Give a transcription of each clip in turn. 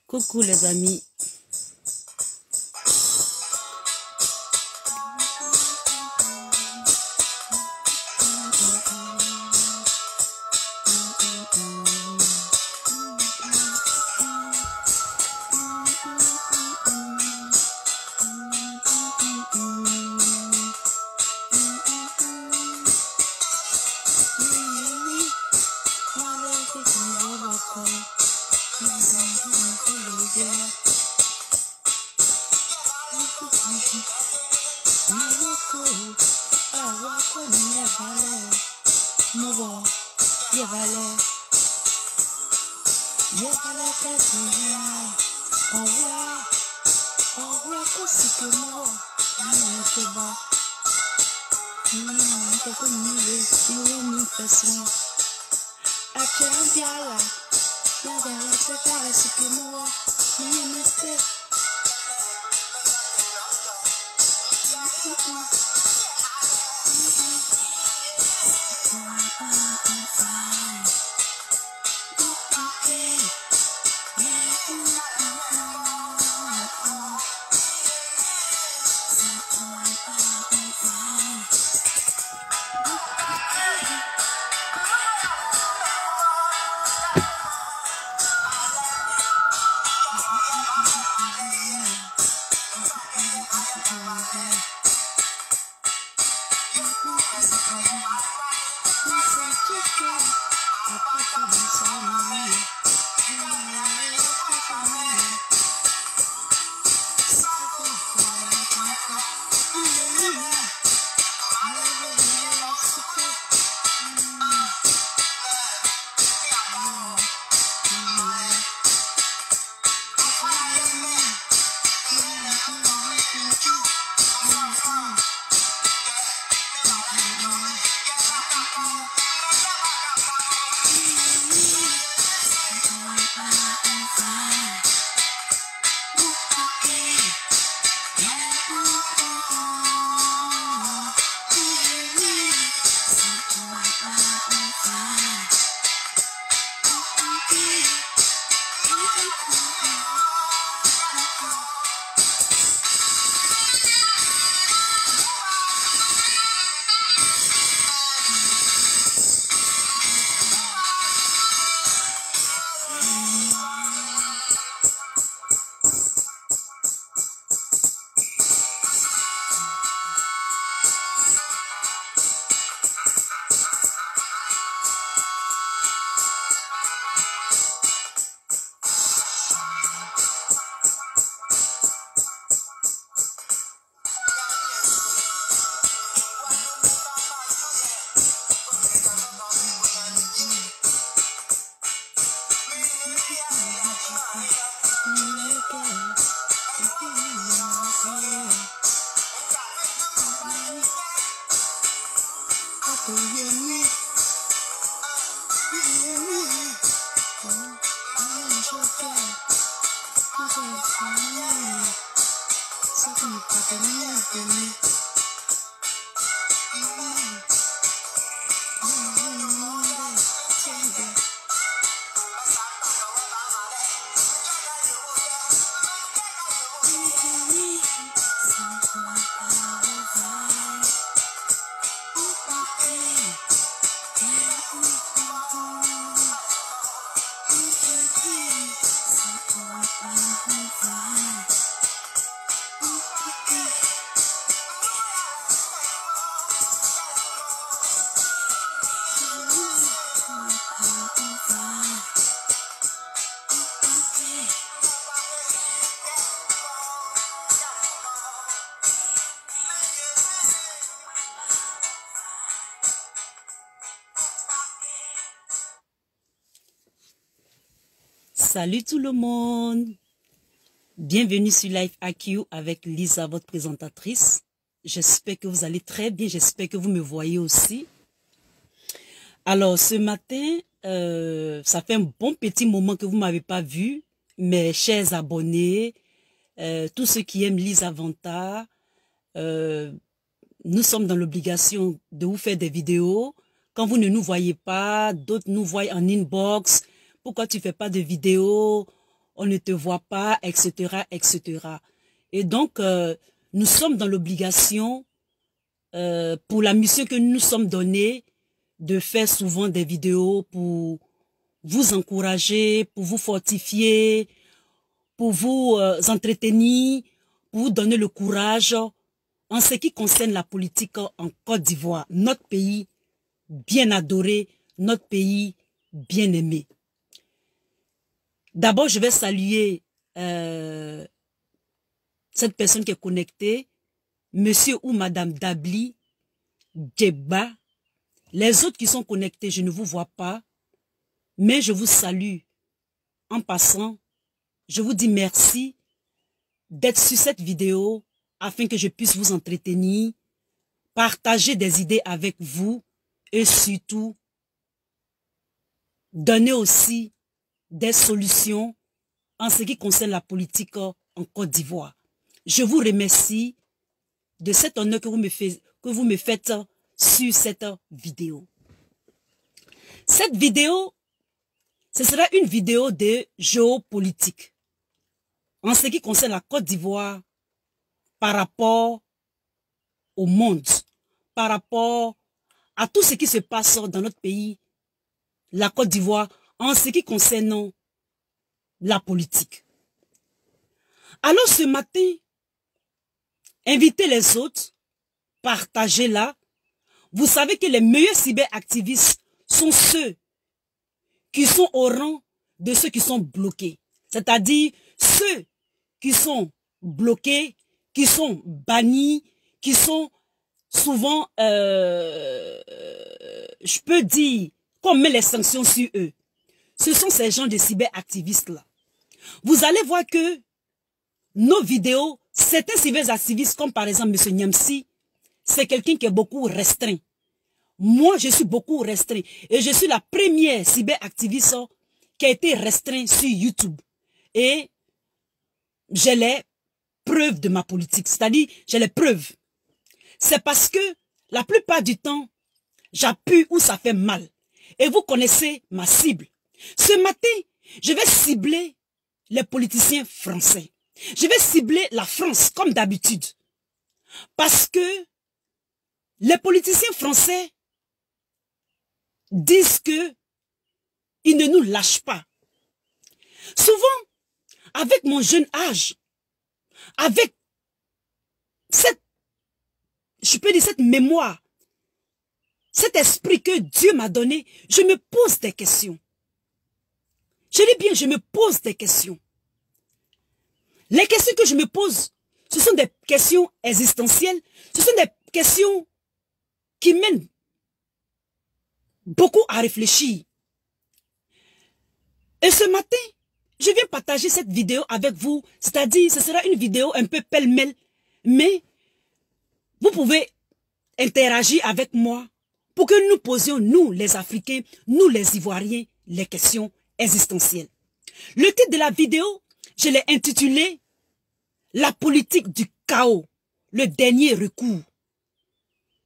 Coucou les amis. Salut tout le monde, bienvenue sur Life AQ avec Lisa, votre présentatrice. J'espère que vous allez très bien, j'espère que vous me voyez aussi. Alors ce matin, ça fait un bon petit moment que vous ne m'avez pas vu, mes chers abonnés, tous ceux qui aiment Lisa Vanta, nous sommes dans l'obligation de vous faire des vidéos. Quand vous ne nous voyez pas, d'autres nous voient en inbox. Pourquoi tu fais pas de vidéos? on ne te voit pas, etc., etc. Et donc, nous sommes dans l'obligation, pour la mission que nous nous sommes donnée, de faire souvent des vidéos pour vous encourager, pour vous fortifier, pour vous entretenir, pour vous donner le courage en ce qui concerne la politique en Côte d'Ivoire, notre pays bien adoré, notre pays bien aimé. D'abord, je vais saluer cette personne qui est connectée, monsieur ou madame Dabli, Djeba. Les autres qui sont connectés, je ne vous vois pas, mais je vous salue en passant. Je vous dis merci d'être sur cette vidéo afin que je puisse vous entretenir, partager des idées avec vous et surtout donner aussi des solutions en ce qui concerne la politique en Côte d'Ivoire. Je vous remercie de cet honneur que vous me faites sur cette vidéo. Cette vidéo, ce sera une vidéo de géopolitique en ce qui concerne la Côte d'Ivoire par rapport au monde, par rapport à tout ce qui se passe dans notre pays, la Côte d'Ivoire, en ce qui concerne la politique. Alors ce matin, invitez les autres, partagez-la. Vous savez que les meilleurs cyberactivistes sont ceux qui sont au rang de ceux qui sont bloqués. C'est-à-dire ceux qui sont bloqués, qui sont bannis, qui sont souvent, je peux dire, qu'on met les sanctions sur eux. Ce sont ces gens de cyberactivistes-là. Vous allez voir que nos vidéos, certains cyberactivistes, comme par exemple M. Niamsi, c'est quelqu'un qui est beaucoup restreint. Moi, je suis beaucoup restreint. Et je suis la première cyberactiviste qui a été restreint sur YouTube. Et j'ai les preuves de ma politique. C'est-à-dire, j'ai les preuves. C'est parce que la plupart du temps, j'appuie où ça fait mal. Et vous connaissez ma cible. Ce matin, je vais cibler les politiciens français. Je vais cibler la France, comme d'habitude. Parce que les politiciens français disent que ils ne nous lâchent pas. Souvent, avec mon jeune âge, avec cette, je peux dire cette mémoire, cet esprit que Dieu m'a donné, je me pose des questions. Je dis bien, je me pose des questions. Les questions que je me pose, ce sont des questions existentielles, ce sont des questions qui mènent beaucoup à réfléchir. Et ce matin, je viens partager cette vidéo avec vous, c'est-à-dire ce sera une vidéo un peu pêle-mêle, mais vous pouvez interagir avec moi pour que nous posions, nous les Africains, nous les Ivoiriens, les questions existentielles. Le titre de la vidéo, je l'ai intitulé « La politique du chaos, le dernier recours ».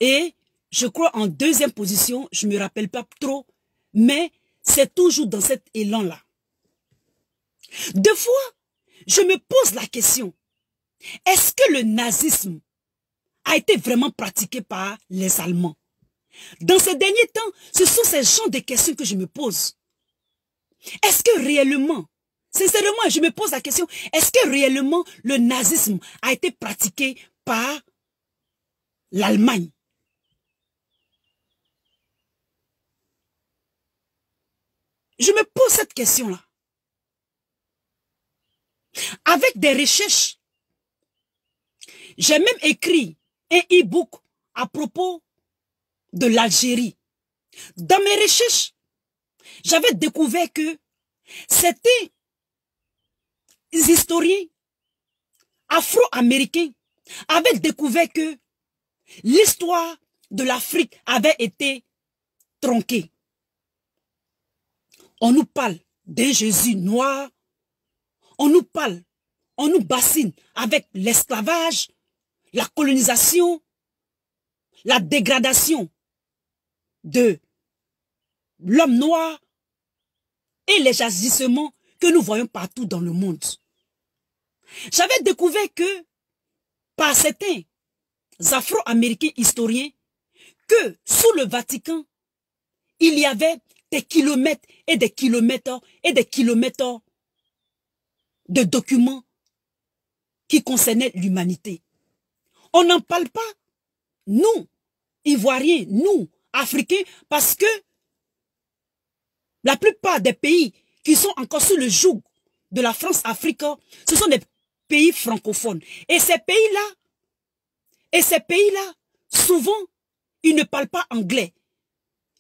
Et je crois en deuxième position, je ne me rappelle pas trop, mais c'est toujours dans cet élan-là. Deux fois, je me pose la question, est-ce que le nazisme a été vraiment pratiqué par les Allemands? Dans ces derniers temps, ce sont ces genres de questions que je me pose. Est-ce que réellement, sincèrement, je me pose la question, est-ce que réellement le nazisme a été pratiqué par l'Allemagne? Je me pose cette question-là. Avec des recherches, j'ai même écrit un e-book à propos de l'Algérie. Dans mes recherches, j'avais découvert que c'était des historiens afro-américains avaient découvert que l'histoire de l'Afrique avait été tronquée. On nous parle d'un Jésus noir, on nous parle, on nous bassine avec l'esclavage, la colonisation, la dégradation de l'homme noir et les agissements que nous voyons partout dans le monde. J'avais découvert que, par certains Afro-Américains historiens, que sous le Vatican, il y avait des kilomètres et des kilomètres et des kilomètres de documents qui concernaient l'humanité. On n'en parle pas, nous, Ivoiriens, nous, Africains, parce que la plupart des pays qui sont encore sous le joug de la France-Afrique, ce sont des pays francophones. Et ces pays-là, souvent, ils ne parlent pas anglais.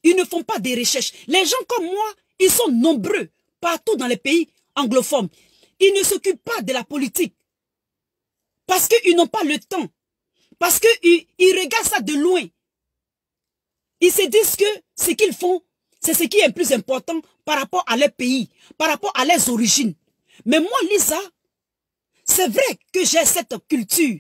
Ils ne font pas des recherches. Les gens comme moi, ils sont nombreux partout dans les pays anglophones. Ils ne s'occupent pas de la politique. Parce qu'ils n'ont pas le temps. Parce qu'ils regardent ça de loin. Ils se disent que ce qu'ils font, c'est ce qui est le plus important par rapport à leur pays, par rapport à leurs origines. Mais moi, Lisa, c'est vrai que j'ai cette culture.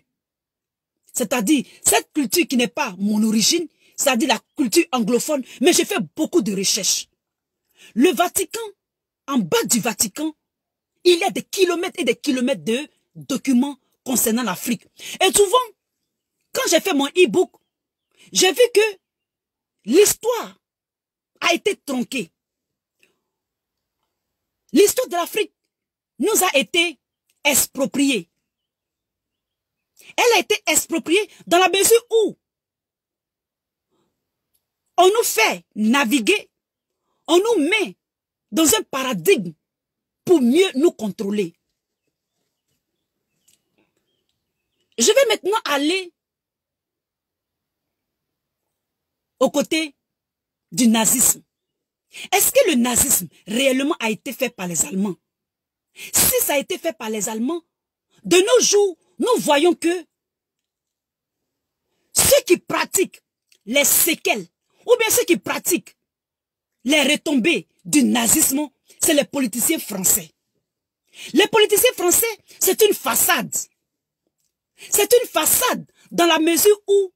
C'est-à-dire, cette culture qui n'est pas mon origine, c'est-à-dire la culture anglophone, mais j'ai fait beaucoup de recherches. Le Vatican, en bas du Vatican, il y a des kilomètres et des kilomètres de documents concernant l'Afrique. Et souvent, quand j'ai fait mon e-book, j'ai vu que l'histoire a été tronquée. L'histoire de l'Afrique nous a été expropriée. Elle a été expropriée dans la mesure où on nous fait naviguer, on nous met dans un paradigme pour mieux nous contrôler. Je vais maintenant aller aux côtés du nazisme. Est-ce que le nazisme réellement a été fait par les Allemands? Si ça a été fait par les Allemands, de nos jours, nous voyons que ceux qui pratiquent les séquelles, ou bien ceux qui pratiquent les retombées du nazisme, c'est les politiciens français. Les politiciens français, c'est une façade. C'est une façade dans la mesure où,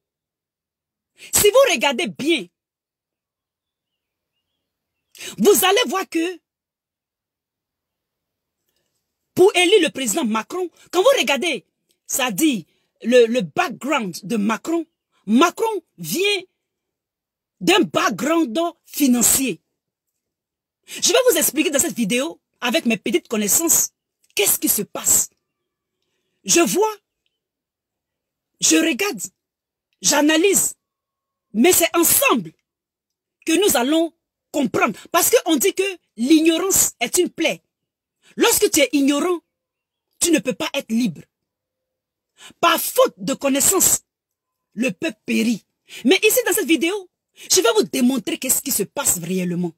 si vous regardez bien, vous allez voir que pour élire le président Macron, quand vous regardez, ça dit le background de Macron, Macron vient d'un background financier. Je vais vous expliquer dans cette vidéo, avec mes petites connaissances, qu'est-ce qui se passe. Je vois, je regarde, j'analyse, mais c'est ensemble que nous allons comprendre. Parce qu'on dit que l'ignorance est une plaie. Lorsque tu es ignorant, tu ne peux pas être libre. Par faute de connaissance, le peuple périt. Mais ici, dans cette vidéo, je vais vous démontrer qu'est-ce qui se passe réellement.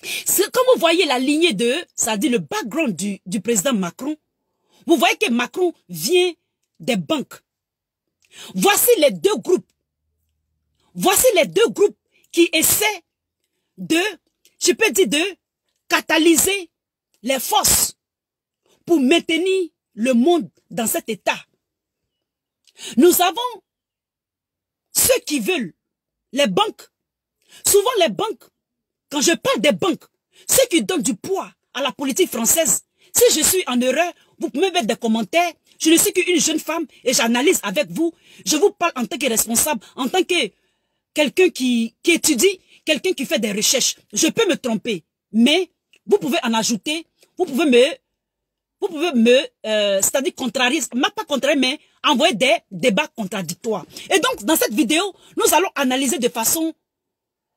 Comme vous voyez la lignée de, ça dit le background du président Macron, vous voyez que Macron vient des banques. Voici les deux groupes. Voici les deux groupes qui essaient de, je peux dire, de catalyser les forces pour maintenir le monde dans cet état. Nous avons ceux qui veulent les banques. Souvent les banques, quand je parle des banques, ceux qui donnent du poids à la politique française, si je suis en erreur, vous pouvez mettre des commentaires. Je ne suis qu'une jeune femme et j'analyse avec vous. Je vous parle en tant que responsable, en tant que quelqu'un qui étudie, quelqu'un qui fait des recherches. Je peux me tromper, mais vous pouvez en ajouter, vous pouvez me c'est-à-dire contrarier, pas contrarier, mais envoyer des débats contradictoires. Et donc, dans cette vidéo, nous allons analyser de façon,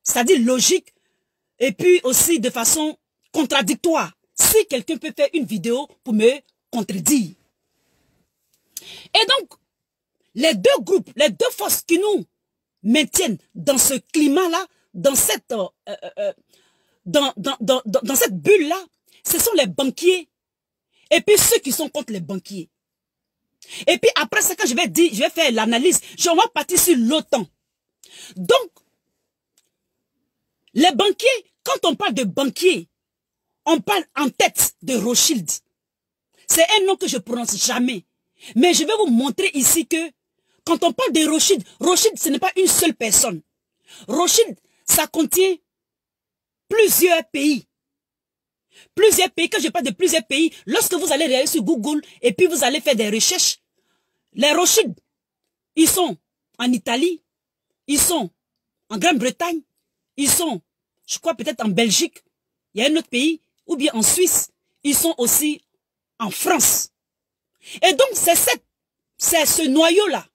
c'est-à-dire logique, et puis aussi de façon contradictoire. Si quelqu'un peut faire une vidéo pour me contredire. Et donc, les deux groupes, les deux forces qui nous maintiennent dans ce climat-là, dans cette, dans cette bulle-là, ce sont les banquiers et puis ceux qui sont contre les banquiers. Et puis après ça, quand je vais dire, je vais faire l'analyse, je vais partir sur l'OTAN. Donc, les banquiers, quand on parle de banquiers, on parle en tête de Rothschild. C'est un nom que je prononce jamais. Mais je vais vous montrer ici que quand on parle de Rothschild, Rothschild, ce n'est pas une seule personne. Rothschild, ça contient plusieurs pays. Plusieurs pays, quand je parle de plusieurs pays, lorsque vous allez regarder sur Google et puis vous allez faire des recherches, les Rothschild, ils sont en Italie, ils sont en Grande-Bretagne, ils sont, je crois peut-être en Belgique, il y a un autre pays, ou bien en Suisse, ils sont aussi en France. Et donc c'est ce noyau-là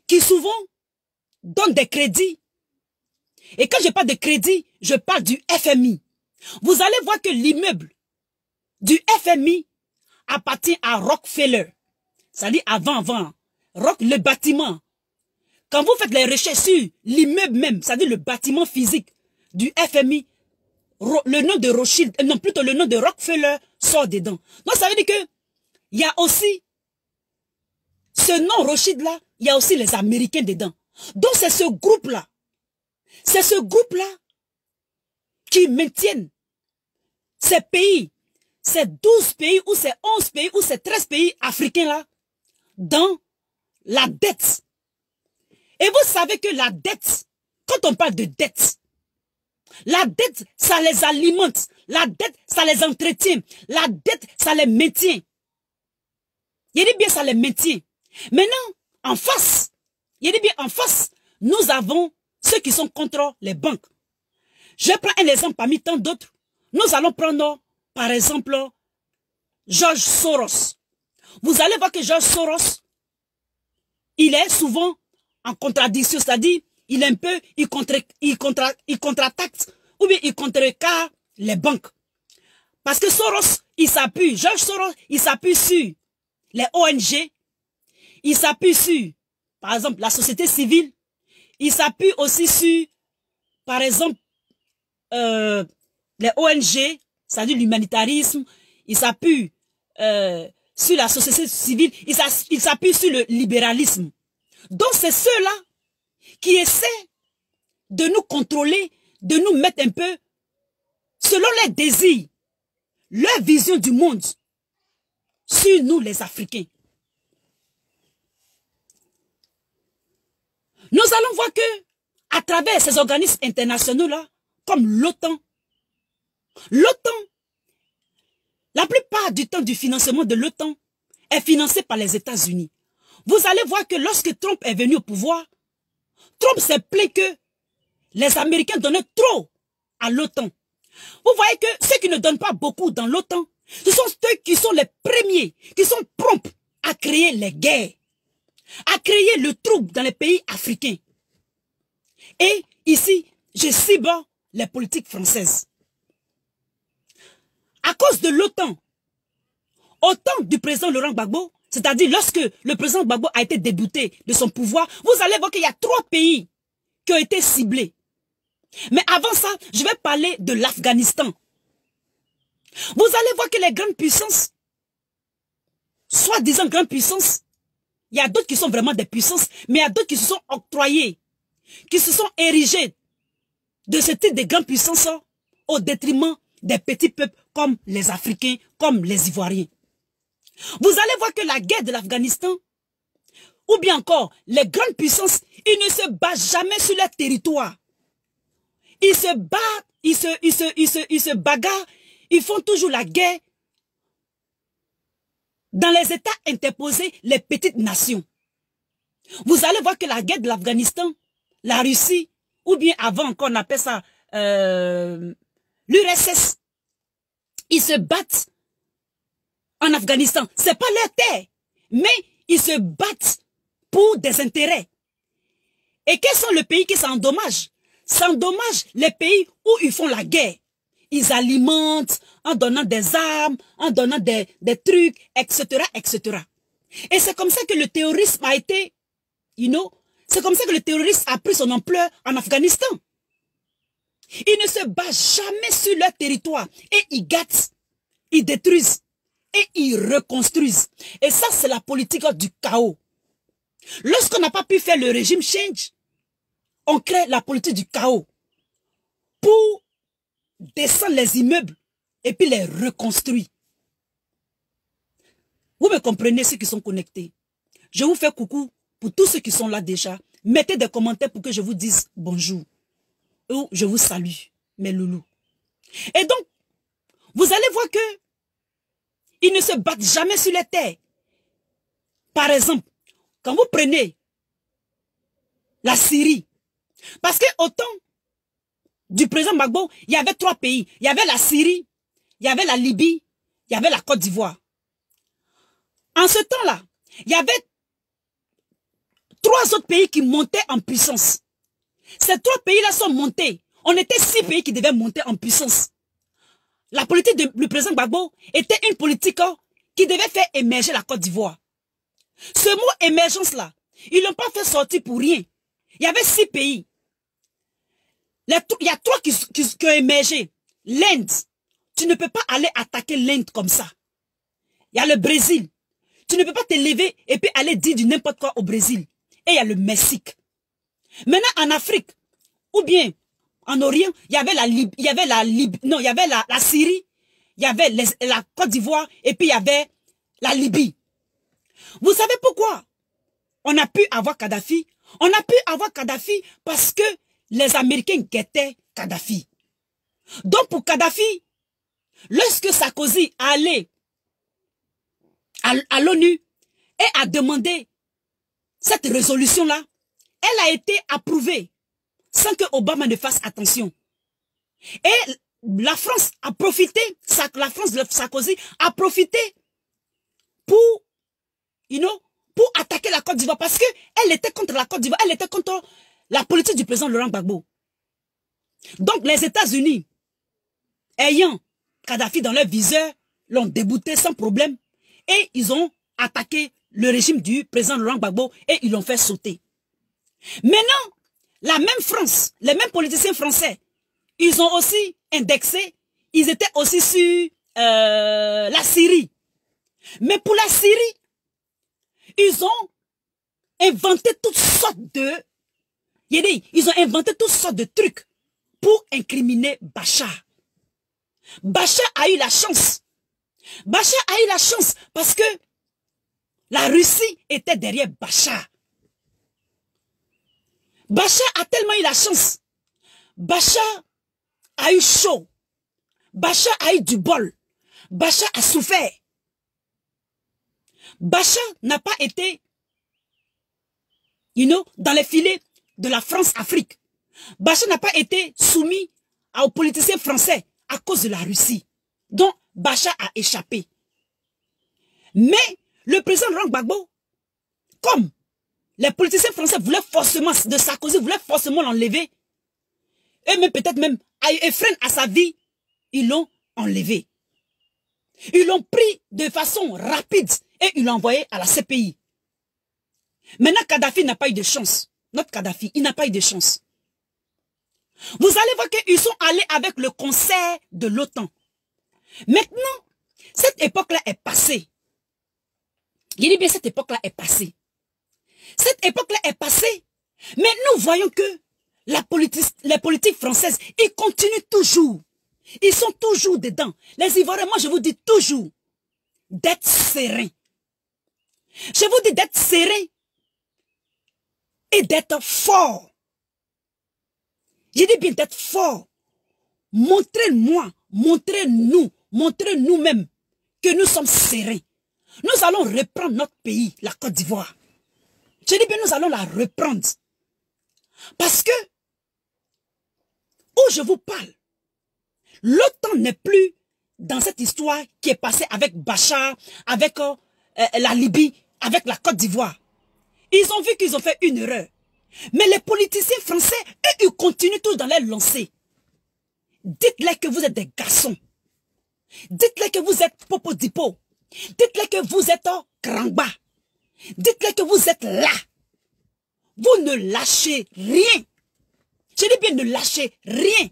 qui souvent donne des crédits. Et quand je parle de crédit, je parle du FMI. Vous allez voir que l'immeuble du FMI appartient à Rockefeller. C'est-à-dire avant, le bâtiment. Quand vous faites les recherches sur l'immeuble même, c'est-à-dire le bâtiment physique du FMI, le nom de Rothschild, non plutôt le nom de Rockefeller sort dedans. Donc ça veut dire que il y a aussi ce nom Rothschild-là, il y a aussi les Américains dedans. Donc c'est ce groupe-là. C'est ce groupe-là qui maintiennent ces pays, ces 12 pays ou ces 11 pays ou ces 13 pays africains-là dans la dette. Et vous savez que la dette, quand on parle de dette, la dette, ça les alimente. La dette, ça les entretient. La dette, ça les maintient. Il dit bien, ça les maintient. Maintenant, en face, il dit bien, en face, nous avons ceux qui sont contre les banques. Je prends un exemple parmi tant d'autres. Nous allons prendre, par exemple, George Soros. Vous allez voir que George Soros, il est souvent en contradiction, c'est-à-dire, il est un peu, il contre-attaque, ou bien il contrecarre les banques. Parce que Soros, il s'appuie, George Soros, il s'appuie sur les ONG, il s'appuie sur, par exemple, la société civile, il s'appuie aussi sur, par exemple, les ONG, c'est-à-dire l'humanitarisme, il s'appuie sur la société civile, il s'appuie sur le libéralisme. Donc c'est ceux-là qui essaient de nous contrôler, de nous mettre un peu selon leurs désirs, leur vision du monde sur nous les Africains. Nous allons voir que à travers ces organismes internationaux-là, comme l'OTAN, la plupart du temps du financement de l'OTAN est financé par les États-Unis. Vous allez voir que lorsque Trump est venu au pouvoir, Trump s'est plaint que les Américains donnaient trop à l'OTAN. Vous voyez que ceux qui ne donnent pas beaucoup dans l'OTAN, ce sont ceux qui sont les premiers, qui sont prompts à créer les guerres, à créer le trouble dans les pays africains. Et ici, je cible les politiques françaises. À cause de l'OTAN, au temps du président Laurent Gbagbo, c'est-à-dire lorsque le président Gbagbo a été débouté de son pouvoir, vous allez voir qu'il y a 3 pays qui ont été ciblés. Mais avant ça, je vais parler de l'Afghanistan. Vous allez voir que les grandes puissances, soi-disant grandes puissances, il y a d'autres qui sont vraiment des puissances, mais il y a d'autres qui se sont octroyés, qui se sont érigés de ce type de grandes puissances au détriment des petits peuples comme les Africains, comme les Ivoiriens. Vous allez voir que la guerre de l'Afghanistan, ou bien encore les grandes puissances, ils ne se battent jamais sur leur territoire. Ils se battent, ils se bagarrent, ils font toujours la guerre dans les États interposés, les petites nations. Vous allez voir que la guerre de l'Afghanistan, la Russie, ou bien avant encore on appelle ça l'URSS, ils se battent en Afghanistan. C'est pas leur terre, mais ils se battent pour des intérêts. Et quels sont les pays qui s'endommagent? S'endommagent les pays où ils font la guerre. Ils alimentent en donnant des armes, en donnant des trucs, etc., etc. Et c'est comme ça que le terrorisme a été, c'est comme ça que le terrorisme a pris son ampleur en Afghanistan. Ils ne se battent jamais sur leur territoire. Et ils gâtent, ils détruisent et ils reconstruisent. Et ça, c'est la politique du chaos. Lorsqu'on n'a pas pu faire le régime change, on crée la politique du chaos pour descendre les immeubles et puis les reconstruire. Vous me comprenez, ceux qui sont connectés. Je vous fais coucou pour tous ceux qui sont là déjà. Mettez des commentaires pour que je vous dise bonjour. Ou je vous salue, mes loulous. Et donc, vous allez voir que ils ne se battent jamais sur les terres. Par exemple, quand vous prenez la Syrie, parce que au temps du président Gbagbo, il y avait 3 pays. Il y avait la Syrie, il y avait la Libye, il y avait la Côte d'Ivoire. En ce temps-là, il y avait 3 autres pays qui montaient en puissance. Ces 3 pays-là sont montés. On était 6 pays qui devaient monter en puissance. La politique du président Gbagbo était une politique qui devait faire émerger la Côte d'Ivoire. Ce mot émergence-là, ils ne l'ont pas fait sortir pour rien. Il y avait 6 pays. Il y a 3 qui ont émergé. L'Inde. Tu ne peux pas aller attaquer l'Inde comme ça. Il y a le Brésil. Tu ne peux pas te lever et puis aller dire du n'importe quoi au Brésil. Et il y a le Mexique. Maintenant, en Afrique, ou bien en Orient, il y avait la Syrie, il y avait la Côte d'Ivoire et puis il y avait la Libye. Vous savez pourquoi on a pu avoir Kadhafi? On a pu avoir Kadhafi parce que les Américains guettaient Kadhafi. Donc pour Kadhafi, lorsque Sarkozy allait à l'ONU et a demandé cette résolution-là, elle a été approuvée sans que Obama ne fasse attention. Et la France a profité, la France de Sarkozy a profité pour, pour attaquer la Côte d'Ivoire parce qu'elle était contre la Côte d'Ivoire, elle était contre la politique du président Laurent Gbagbo. Donc les États-Unis, ayant Kadhafi dans leur viseur, l'ont débouté sans problème et ils ont attaqué le régime du président Laurent Gbagbo et ils l'ont fait sauter. Maintenant, la même France, les mêmes politiciens français, ils ont aussi indexé, ils étaient aussi sur la Syrie. Mais pour la Syrie, ils ont inventé toutes sortes de... Ils ont inventé toutes sortes de trucs pour incriminer Bachar. Bachar a eu la chance. Bachar a eu la chance parce que la Russie était derrière Bachar. Bachar a tellement eu la chance. Bachar a eu chaud. Bachar a eu du bol. Bachar a souffert. Bachar n'a pas été, dans les filets de la France-Afrique. Bachar n'a pas été soumis aux politiciens français à cause de la Russie. Donc, Bachar a échappé. Mais le président Laurent Gbagbo, comme les politiciens français voulaient forcément, de Sarkozy voulaient forcément l'enlever, et même peut-être même freine à sa vie, ils l'ont enlevé. Ils l'ont pris de façon rapide et ils l'ont envoyé à la CPI. Maintenant, Kadhafi n'a pas eu de chance. Notre Kadhafi, il n'a pas eu de chance. Vous allez voir qu'ils sont allés avec le conseil de l'OTAN. Maintenant, cette époque-là est passée. Je dis bien, cette époque-là est passée. Cette époque-là est passée. Mais nous voyons que les politiques françaises, ils continuent toujours. Ils sont toujours dedans. Les Ivoiriens, moi je vous dis toujours, d'être serein. Je vous dis d'être serein et d'être fort. Je dis bien d'être fort. Montrez-moi, montrez-nous, montrez nous-mêmes que nous sommes sereins. Nous allons reprendre notre pays, la Côte d'Ivoire. Je dis bien, nous allons la reprendre. Parce que, où je vous parle, l'OTAN n'est plus dans cette histoire qui est passée avec Bachar, avec la Libye, avec la Côte d'Ivoire. Ils ont vu qu'ils ont fait une erreur. Mais les politiciens français, eux, ils continuent tous dans les lancers. Dites-leur que vous êtes des garçons. Dites-leur que vous êtes Popodipo. Dites-leur que vous êtes Krangba. Dites-leur que vous êtes là. Vous ne lâchez rien. Je dis bien ne lâchez rien.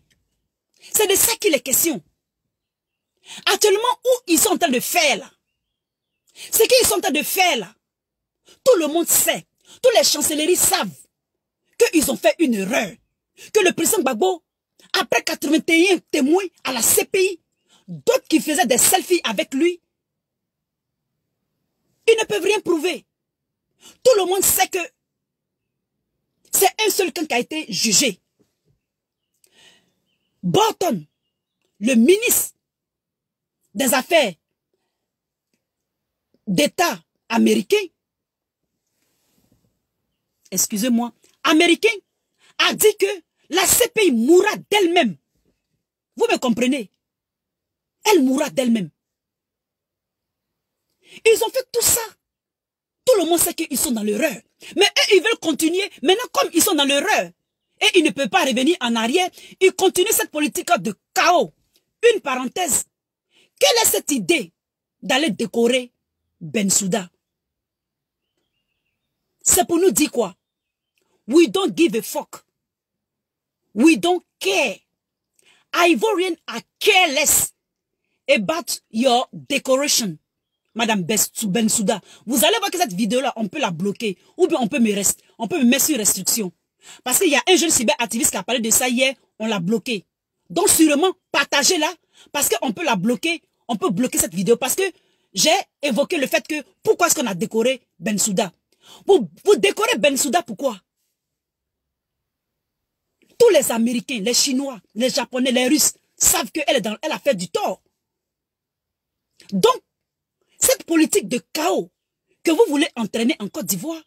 C'est de ça qu'il est question. Actuellement, où ils sont en train de faire là, ce qu'ils sont en train de faire là, tout le monde sait, toutes les chancelleries savent qu'ils ont fait une erreur. Que le président Gbagbo, après 81 témoins à la CPI, d'autres qui faisaient des selfies avec lui, ils ne peuvent rien prouver. Tout le monde sait que c'est un seul camp qui a été jugé. Bolton, le ministre des affaires d'État américain, excusez-moi, américain, a dit que la CPI mourra d'elle-même. Vous me comprenez? Elle mourra d'elle-même. Ils ont fait tout ça. Tout le monde sait qu'ils sont dans l'erreur. Mais eux, ils veulent continuer. Maintenant, comme ils sont dans l'erreur, et ils ne peuvent pas revenir en arrière, ils continuent cette politique de chaos. Une parenthèse. Quelle est cette idée d'aller décorer Bensouda? C'est pour nous dire quoi? We don't give a fuck. We don't care. Ivorian are careless about your decoration. Madame Bensouda, vous allez voir que cette vidéo-là, on peut la bloquer. Ou bien on peut me mettre sur restriction. Parce qu'il y a un jeune cyberactiviste qui a parlé de ça hier, on l'a bloqué. Donc sûrement, partagez-la, parce qu'on peut la bloquer, on peut bloquer cette vidéo. Parce que j'ai évoqué le fait que, pourquoi est-ce qu'on a décoré Bensouda? Vous décorez Bensouda, pourquoi? Tous les Américains, les Chinois, les Japonais, les Russes, savent qu'elle a fait du tort. Donc, cette politique de chaos que vous voulez entraîner en Côte d'Ivoire,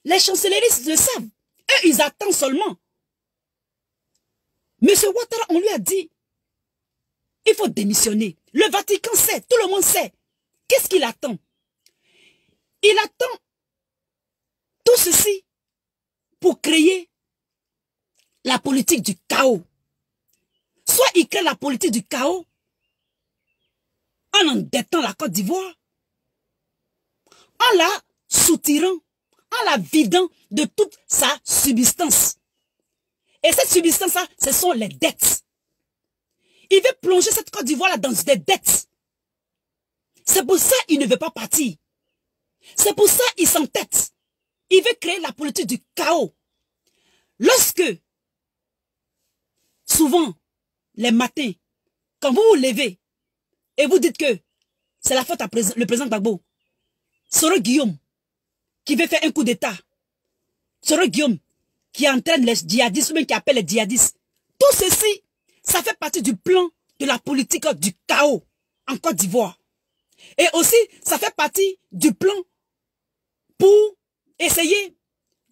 les chancelleries le savent. Eux, ils attendent seulement. Monsieur Ouattara, on lui a dit, il faut démissionner. Le Vatican sait, tout le monde sait. Qu'est-ce qu'il attend? Il attend tout ceci pour créer la politique du chaos. Soit il crée la politique du chaos en endettant la Côte d'Ivoire, en la soutirant, en la vidant de toute sa subsistance. Et cette subsistance-là, ce sont les dettes. Il veut plonger cette Côte d'Ivoire-là dans des dettes. C'est pour ça qu'il ne veut pas partir. C'est pour ça qu'il s'entête. Il veut créer la politique du chaos. Lorsque, souvent, les matins, quand vous vous levez et vous dites que c'est la faute à le président Gbagbo, Soro Guillaume, qui veut faire un coup d'État, Soro Guillaume, qui entraîne les djihadistes, ou même qui appelle les djihadistes, tout ceci, ça fait partie du plan de la politique du chaos en Côte d'Ivoire. Et aussi, ça fait partie du plan pour essayer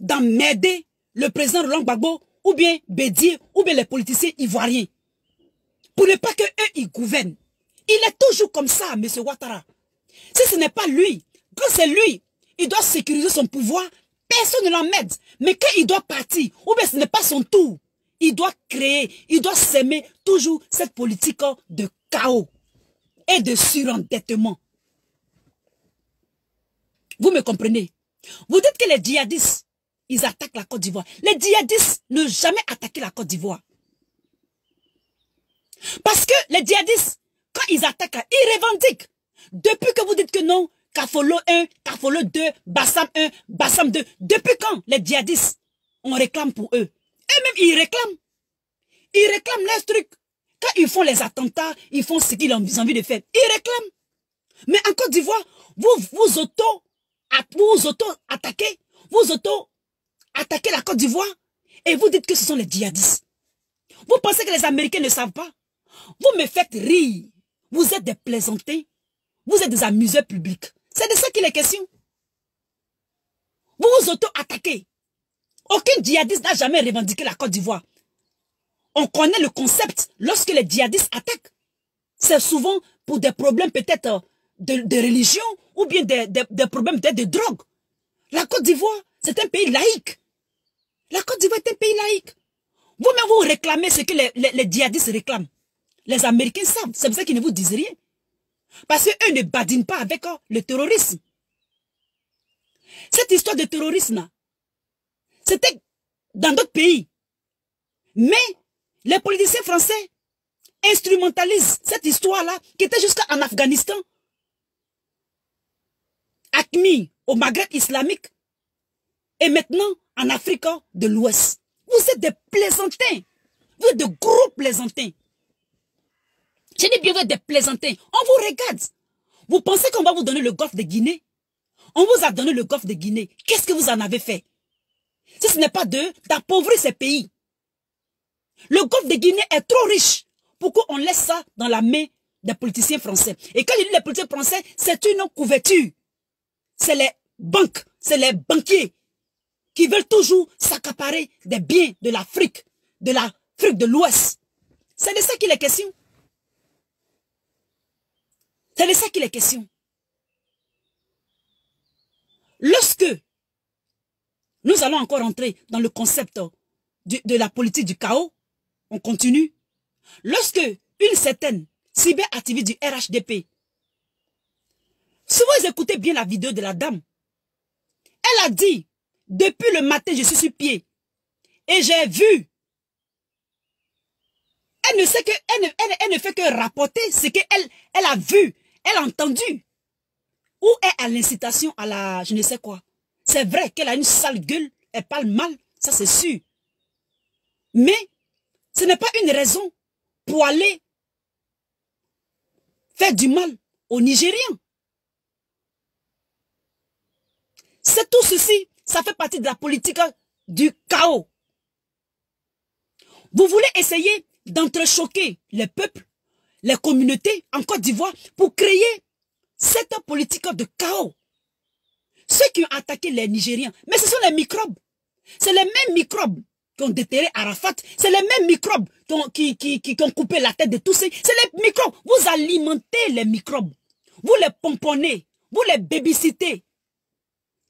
d'emmerder le président Laurent Gbagbo, ou bien Bédier, ou bien les politiciens ivoiriens. Pour ne pas qu'eux, ils gouvernent. Il est toujours comme ça, M. Ouattara. Si ce n'est pas lui, quand c'est lui, il doit sécuriser son pouvoir, personne ne l'emmène. Mais quand il doit partir, ou bien ce n'est pas son tour, il doit créer, il doit s'aimer toujours cette politique de chaos et de surendettement. Vous me comprenez? Vous dites que les djihadistes, ils attaquent la Côte d'Ivoire. Les djihadistes n'ont jamais attaqué la Côte d'Ivoire. Parce que les djihadistes, quand ils attaquent, ils revendiquent. Depuis que vous dites que non, Kafolo 1, Kafolo 2, Bassam 1, Bassam 2, depuis quand les djihadistes, on réclame pour eux? Eux-mêmes, ils réclament. Ils réclament leurs trucs. Quand ils font les attentats, ils font ce qu'ils ont envie de faire. Ils réclament. Mais en Côte d'Ivoire, vous auto-attaquez, vous auto-attaquez la Côte d'Ivoire et vous dites que ce sont les djihadistes. Vous pensez que les Américains ne savent pas? Vous me faites rire. Vous êtes des plaisantins. Vous êtes des amuseurs publics. C'est de ça qu'il est question. Vous vous auto-attaquez. Aucun djihadiste n'a jamais revendiqué la Côte d'Ivoire. On connaît le concept. Lorsque les djihadistes attaquent, c'est souvent pour des problèmes peut-être de religion ou bien des problèmes peut-être de drogue. La Côte d'Ivoire, c'est un pays laïque. La Côte d'Ivoire est un pays laïque. Vous-même, vous réclamez ce que les djihadistes réclament. Les Américains savent. C'est pour ça qu'ils ne vous disent rien. Parce qu'eux ne badinent pas avec le terrorisme. Cette histoire de terrorisme, c'était dans d'autres pays. Mais les politiciens français instrumentalisent cette histoire-là qui était jusqu'en Afghanistan, AQMI au Maghreb islamique et maintenant en Afrique de l'Ouest. Vous êtes des plaisantins. Vous êtes de gros plaisantins. Je dis bien, vous êtes des plaisantins. On vous regarde. Vous pensez qu'on va vous donner le golfe de Guinée? On vous a donné le golfe de Guinée. Qu'est-ce que vous en avez fait? Si ce n'est pas d'appauvrir ces pays. Le golfe de Guinée est trop riche pour qu'on laisse ça dans la main des politiciens français. Et quand je dis les politiciens français, c'est une couverture. C'est les banques, c'est les banquiers qui veulent toujours s'accaparer des biens de l'Afrique de l'Ouest. C'est de ça qu'il est question. C'est de ça qu'il est question. Lorsque nous allons encore entrer dans le concept de la politique du chaos, on continue. Lorsque une certaine cyberactiviste du RHDP, si vous écoutez bien la vidéo de la dame, elle a dit, depuis le matin, je suis sur pied et j'ai vu. Elle ne fait que rapporter ce qu'elle a vu, elle a entendu. Ou est à l'incitation à la je ne sais quoi. C'est vrai qu'elle a une sale gueule, elle parle mal, ça c'est sûr. Mais ce n'est pas une raison pour aller faire du mal aux Nigériens. C'est tout ceci, ça fait partie de la politique du chaos. Vous voulez essayer d'entrechoquer les peuples, les communautés en Côte d'Ivoire pour créer cette politique de chaos. Ceux qui ont attaqué les Nigériens, mais ce sont les microbes. C'est les mêmes microbes qui ont déterré Arafat. C'est les mêmes microbes qui ont coupé la tête de tous ces. C'est les microbes. Vous alimentez les microbes. Vous les pomponnez. Vous les babysitez.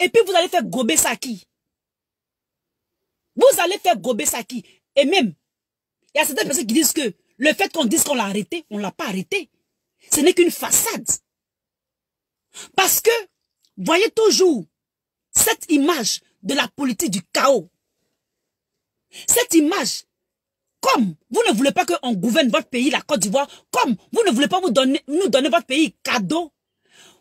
Et puis vous allez faire gober ça à qui? Vous allez faire gober ça à qui? Et même, il y a certaines personnes qui disent que le fait qu'on dise qu'on l'a arrêté, on ne l'a pas arrêté. Ce n'est qu'une façade. Parce que, voyez toujours cette image de la politique du chaos. Cette image, comme vous ne voulez pas qu'on gouverne votre pays, la Côte d'Ivoire, comme vous ne voulez pas nous donner votre pays cadeau,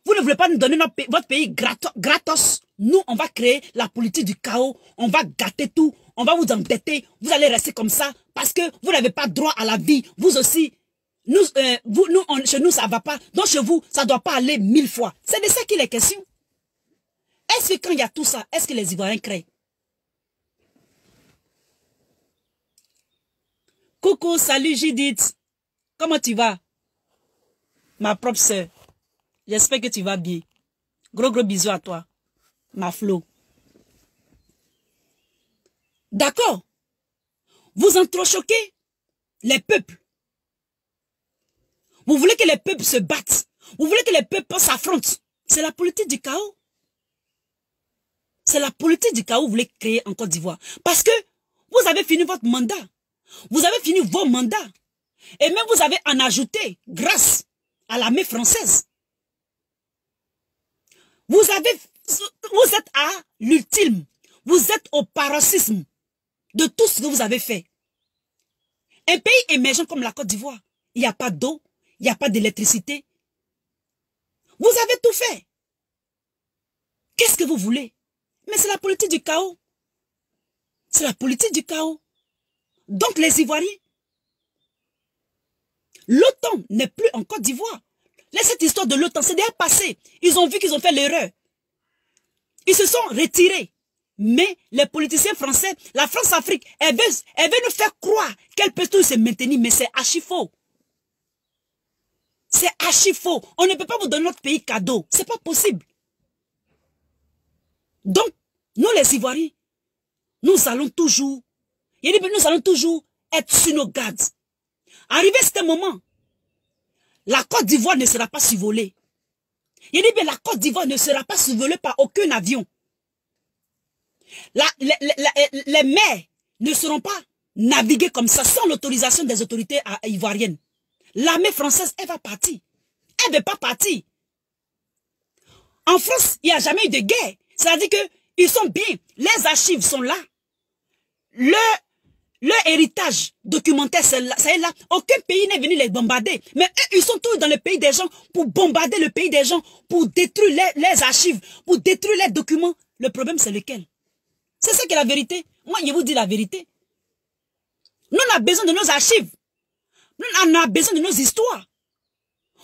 vous ne voulez pas nous donner votre pays gratos, nous, on va créer la politique du chaos, on va gâter tout, on va vous endetter, vous allez rester comme ça, parce que vous n'avez pas droit à la vie, vous aussi. Chez nous, ça ne va pas. Donc, chez vous, ça ne doit pas aller 1000 fois. C'est de ça qu'il est question. Est-ce que quand il y a tout ça, est-ce que les Ivoiriens créent? Coucou, salut Judith. Comment tu vas? Ma propre sœur. J'espère que tu vas bien. Gros bisous à toi. Ma Flo. D'accord. Vous entrechoquez les peuples. Vous voulez que les peuples se battent. Vous voulez que les peuples s'affrontent. C'est la politique du chaos. C'est la politique du chaos que vous voulez créer en Côte d'Ivoire. Parce que vous avez fini votre mandat. Vous avez fini vos mandats. Et même vous avez en ajouté grâce à l'armée française. Vous êtes à l'ultime. Vous êtes au paroxysme de tout ce que vous avez fait. Un pays émergent comme la Côte d'Ivoire, il n'y a pas d'eau. Il n'y a pas d'électricité. Vous avez tout fait. Qu'est-ce que vous voulez? Mais c'est la politique du chaos. C'est la politique du chaos. Donc les Ivoiriens, l'OTAN n'est plus en Côte d'Ivoire. Cette histoire de l'OTAN, c'est déjà passé. Ils ont vu qu'ils ont fait l'erreur. Ils se sont retirés. Mais les politiciens français, la France-Afrique, elle veut nous faire croire qu'elle peut tout se maintenir, mais c'est archi faux. C'est archi faux. On ne peut pas vous donner notre pays cadeau. C'est pas possible. Donc, nous les Ivoiriens, nous allons toujours être sur nos gardes. Arrivé à ce moment, la Côte d'Ivoire ne sera pas survolée. La Côte d'Ivoire ne sera pas survolée par aucun avion. Les mers ne seront pas naviguées comme ça sans l'autorisation des autorités ivoiriennes. L'armée française, elle va partir. Elle ne veut pas partir. En France, il n'y a jamais eu de guerre. C'est-à-dire qu'ils sont bien. Les archives sont là. Leur héritage documentaire, c'est là. Aucun pays n'est venu les bombarder. Mais eux, ils sont tous dans le pays des gens pour bombarder le pays des gens, pour détruire les archives, pour détruire les documents. Le problème, c'est lequel? C'est ça qui est la vérité. Moi, je vous dis la vérité. Nous, on a besoin de nos archives. Nous, on a besoin de nos histoires.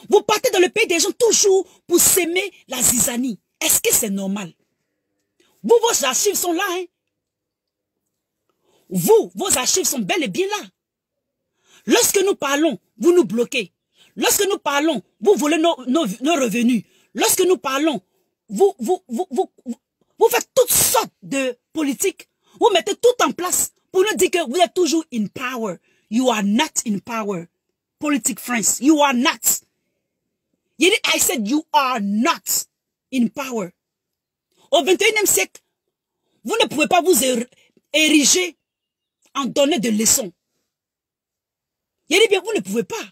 Vous partez dans le pays des gens toujours pour s'aimer la zizanie. Est-ce que c'est normal? Vous, vos archives sont là. Hein? Vous, vos archives sont bel et bien là. Lorsque nous parlons, vous nous bloquez. Lorsque nous parlons, vous volez nos revenus. Lorsque nous parlons, vous faites toutes sortes de politiques. Vous mettez tout en place pour nous dire que vous êtes toujours in power. You are not in power. Politic friends, you are not. I said you are not in power. Au 21e siècle, vous ne pouvez pas vous ériger en donner de leçons. Il dit bien, vous ne pouvez pas.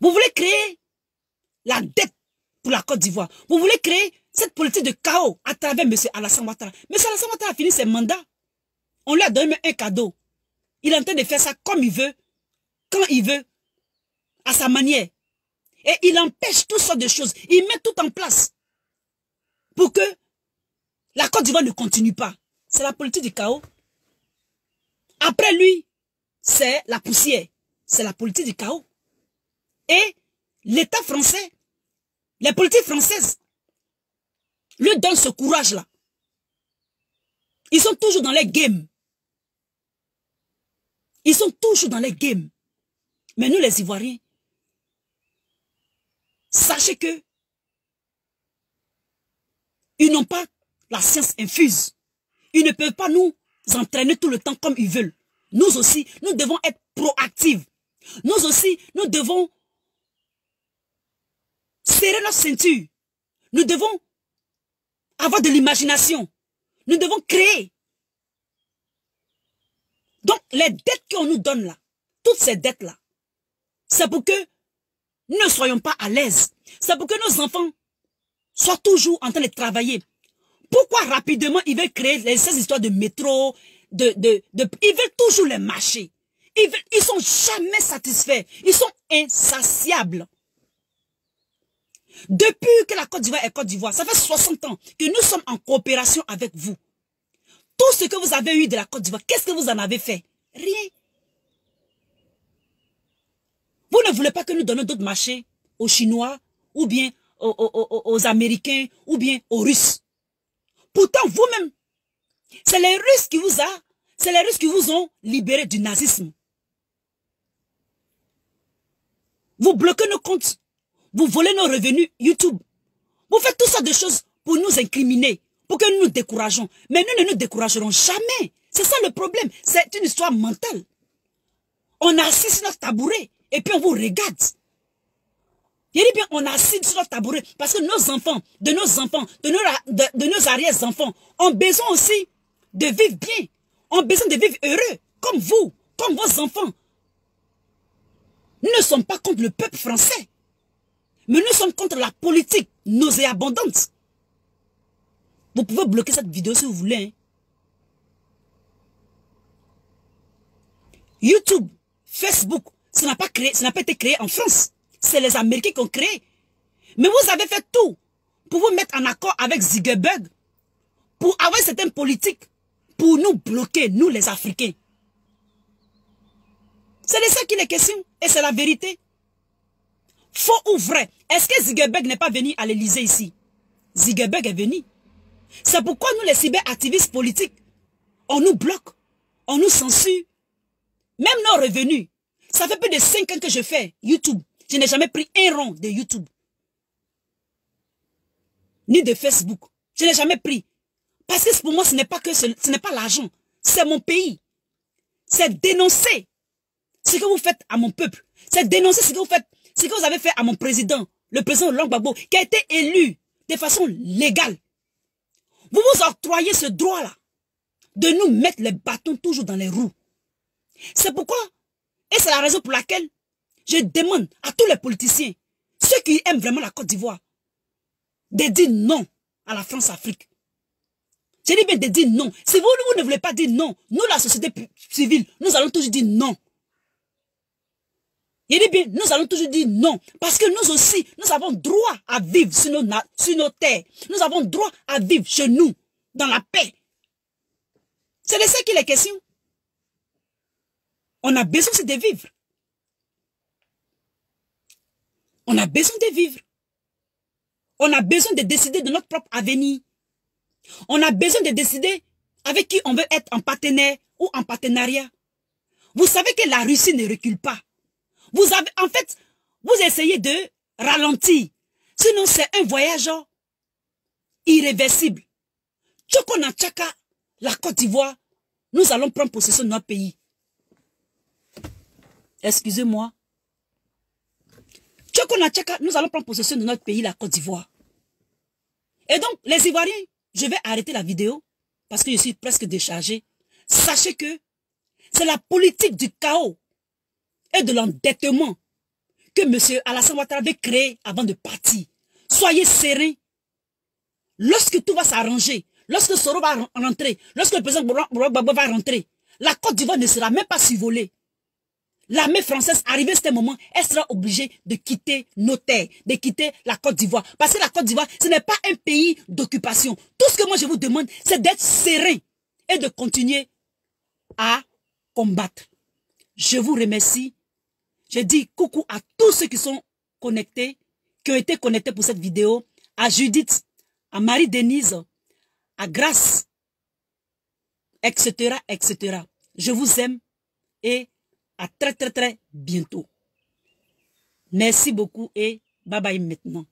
Vous voulez créer la dette pour la Côte d'Ivoire. Vous voulez créer cette politique de chaos à travers M. Alassane Ouattara. M. Alassane Ouattara a fini ses mandats. On lui a donné un cadeau. Il est en train de faire ça comme il veut, quand il veut, à sa manière. Et il empêche toutes sortes de choses. Il met tout en place pour que la Côte d'Ivoire ne continue pas. C'est la politique du chaos. Après lui, c'est la poussière. C'est la politique du chaos. Et l'État français, les politiques françaises, lui donnent ce courage-là. Ils sont toujours dans les games. Ils sont toujours dans les games. Mais nous, les Ivoiriens, sachez que ils n'ont pas la science infuse. Ils ne peuvent pas nous entraîner tout le temps comme ils veulent. Nous aussi, nous devons être proactifs. Nous aussi, nous devons serrer notre ceinture. Nous devons avoir de l'imagination. Nous devons créer. Donc, les dettes qu'on nous donne là, toutes ces dettes-là, c'est pour que nous ne soyons pas à l'aise. C'est pour que nos enfants soient toujours en train de travailler. Pourquoi rapidement ils veulent créer ces histoires de métro, ils veulent toujours les marcher. Ils sont jamais satisfaits. Ils sont insatiables. Depuis que la Côte d'Ivoire est Côte d'Ivoire, ça fait 60 ans que nous sommes en coopération avec vous. Tout ce que vous avez eu de la Côte d'Ivoire, qu'est-ce que vous en avez fait? Rien. Vous ne voulez pas que nous donnions d'autres marchés aux Chinois, ou bien aux Américains, ou bien aux Russes. Pourtant, vous-même, c'est les Russes qui vous ont libéré du nazisme. Vous bloquez nos comptes. Vous volez nos revenus YouTube. Vous faites toutes sortes de choses pour nous incriminer, pour que nous nous décourageons. Mais nous ne nous découragerons jamais. C'est ça le problème. C'est une histoire mentale. On a assis sur notre tabouret et puis on vous regarde. Il dit bien, on a assis sur notre tabouret parce que nos enfants, de nos arrière-enfants ont besoin aussi de vivre bien. Ont besoin de vivre heureux, comme vous, comme vos enfants. Nous ne sommes pas contre le peuple français. Mais nous sommes contre la politique nauséabondante. Vous pouvez bloquer cette vidéo si vous voulez. Hein. YouTube, Facebook, ça n'a pas été créé en France. C'est les Américains qui ont créé. Mais vous avez fait tout pour vous mettre en accord avec Zuckerberg, pour avoir certaines politiques, pour nous bloquer, nous les Africains. C'est de ça qu'il est question. Et c'est la vérité. Faux ou vrai? Est-ce que Zuckerberg n'est pas venu à l'Élysée ici? Zuckerberg est venu. C'est pourquoi nous, les cyberactivistes politiques, on nous bloque, on nous censure. Même nos revenus. Ça fait plus de 5 ans que je fais YouTube. Je n'ai jamais pris un rond de YouTube. Ni de Facebook. Je n'ai jamais pris. Parce que pour moi, ce n'est pas l'argent. C'est mon pays. C'est dénoncer ce que vous faites à mon peuple. C'est dénoncer ce que vous faites, ce que vous avez fait à mon président, le président Laurent Gbagbo, qui a été élu de façon légale. Vous vous octroyez ce droit-là de nous mettre les bâtons toujours dans les roues. C'est pourquoi, et c'est la raison pour laquelle je demande à tous les politiciens, ceux qui aiment vraiment la Côte d'Ivoire, de dire non à la France-Afrique. Je dis bien de dire non. Si vous ne voulez pas dire non, nous, la société civile, nous allons toujours dire non. Il dit bien, nous allons toujours dire non. Parce que nous aussi, nous avons droit à vivre sur nos terres. Nous avons droit à vivre chez nous, dans la paix. C'est de ça qu'il est question. On a besoin de vivre. On a besoin de vivre. On a besoin de décider de notre propre avenir. On a besoin de décider avec qui on veut être en partenaire ou en partenariat. Vous savez que la Russie ne recule pas. Vous avez, en fait, vous essayez de ralentir. Sinon, c'est un voyage irréversible. Tchokona Tchaka, la Côte d'Ivoire, nous allons prendre possession de notre pays. Excusez-moi. Tchokona Tchaka, nous allons prendre possession de notre pays, la Côte d'Ivoire. Et donc, les Ivoiriens, je vais arrêter la vidéo parce que je suis presque déchargé. Sachez que c'est la politique du chaos et de l'endettement que M. Alassane Ouattara avait créé avant de partir. Soyez sereins. Lorsque tout va s'arranger, lorsque Soro va rentrer, lorsque le président Gbagbo va rentrer, la Côte d'Ivoire ne sera même pas survolée. L'armée française, arrivée à ce moment, elle sera obligée de quitter nos terres, de quitter la Côte d'Ivoire. Parce que la Côte d'Ivoire, ce n'est pas un pays d'occupation. Tout ce que moi je vous demande, c'est d'être serein et de continuer à combattre. Je vous remercie. Je dis coucou à tous ceux qui sont connectés, qui ont été connectés pour cette vidéo, à Judith, à Marie-Denise, à Grace, etc., etc. Je vous aime et à très, très, très bientôt. Merci beaucoup et bye bye maintenant.